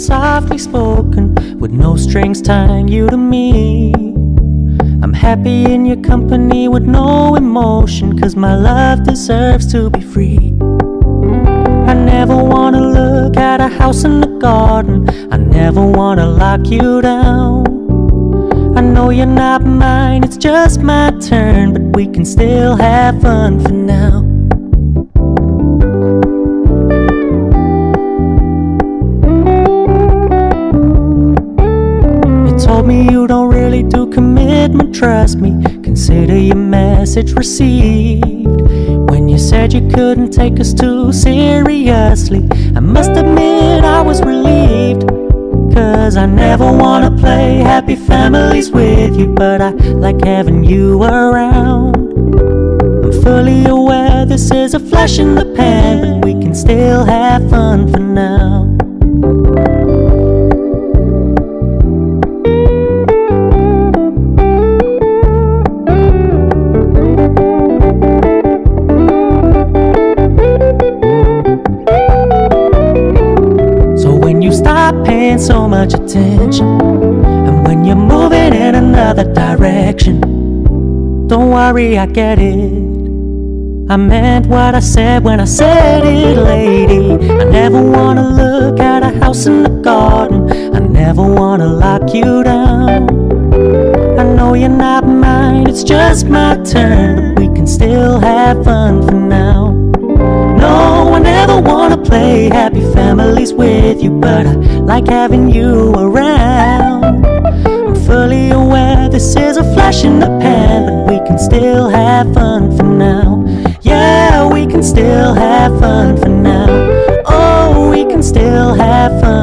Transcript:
it's softly spoken, with no strings tying you to me. I'm happy in your company with no emotion, 'cause my love deserves to be free. I never wanna look at a house in the garden, I never wanna lock you down. I know you're not mine, it's just my turn, but we can still have fun for now. You told me you don't really do commitment, trust me, consider your message received. When you said you couldn't take us too seriously, I must admit I was relieved. 'Cause I never wanna play happy families with you, but I like having you around. I'm fully aware this is a flash in the pan, but we can still have fun for now. Paying so much attention, and when you're moving in another direction, don't worry, I get it. I meant what I said when I said it, lady. I never wanna look at a house in the garden, I never wanna lock you down. I know you're not mine, it's just my turn, but we can still have fun for now. No, I never wanna play happy families with you, but I like having you around. I'm fully aware this is a flash in the pan, but we can still have fun for now. Yeah, we can still have fun for now. Oh, we can still have fun